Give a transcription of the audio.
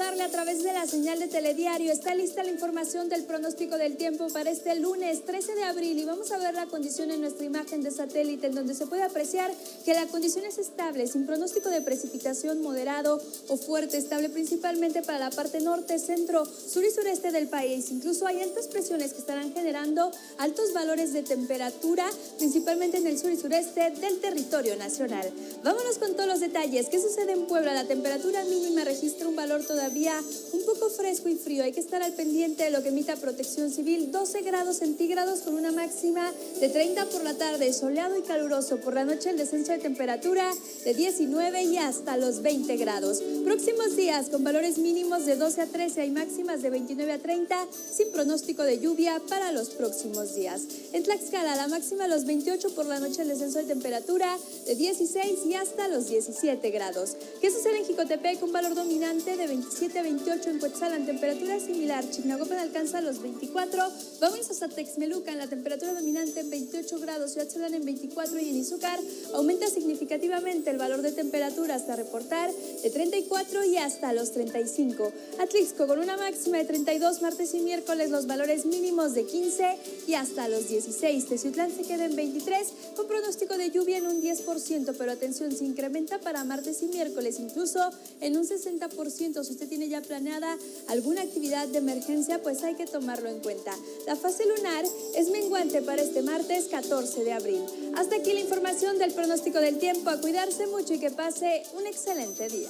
informarle a través de la señal de Telediario. Está lista la información del pronóstico del tiempo para este lunes 13 de abril y vamos a ver la condición en nuestra imagen de satélite, en donde se puede apreciar que la condición es estable, sin pronóstico de precipitación moderado o fuerte, estable principalmente para la parte norte, centro, sur y sureste del país. Incluso hay altas presiones que estarán generando altos valores de temperatura, principalmente en el sur y sureste del territorio nacional. Vámonos con todos los detalles. ¿Qué sucede en Puebla? La temperatura mínima registra un valor todavía un poco fresco y frío. Hay que estar al pendiente de lo que emita Protección Civil. 12 grados centígrados con una máxima de 30 por la tarde, soleado y caluroso. Por la noche el descenso de temperatura de 19 y hasta los 20 grados. Próximos días con valores mínimos de 12 a 13, hay máximas de 29 a 30, sin pronóstico de lluvia para los próximos días. En Tlaxcala la máxima los 28, por la noche el descenso de temperatura de 16 y hasta los 17 grados. ¿Qué sucede en Jicotepec? Un valor dominante de 27 a 28, en Cuetzalan temperatura similar, Chignahuapan alcanza los 24, vámonos hasta Texmelucan, la temperatura dominante en 28 grados, Ciudad Cerdán en 24 y en Izúcar aumenta significativamente el valor de temperatura hasta reportar de 34 y hasta los 35. Atlixco con una máxima de 32 martes y miércoles, los valores mínimos de 15 y hasta los 16. Teciutlán se queda en 23 con pronóstico de lluvia en un 10%, pero atención, se incrementa para martes y miércoles, incluso en un 60%. Si usted tiene ya planeada alguna actividad de emergencia, pues hay que tomarlo en cuenta. La fase lunar es menguante para este martes 14 de abril. Hasta aquí la información del pronóstico del tiempo. A cuidarse mucho y que pase un excelente día.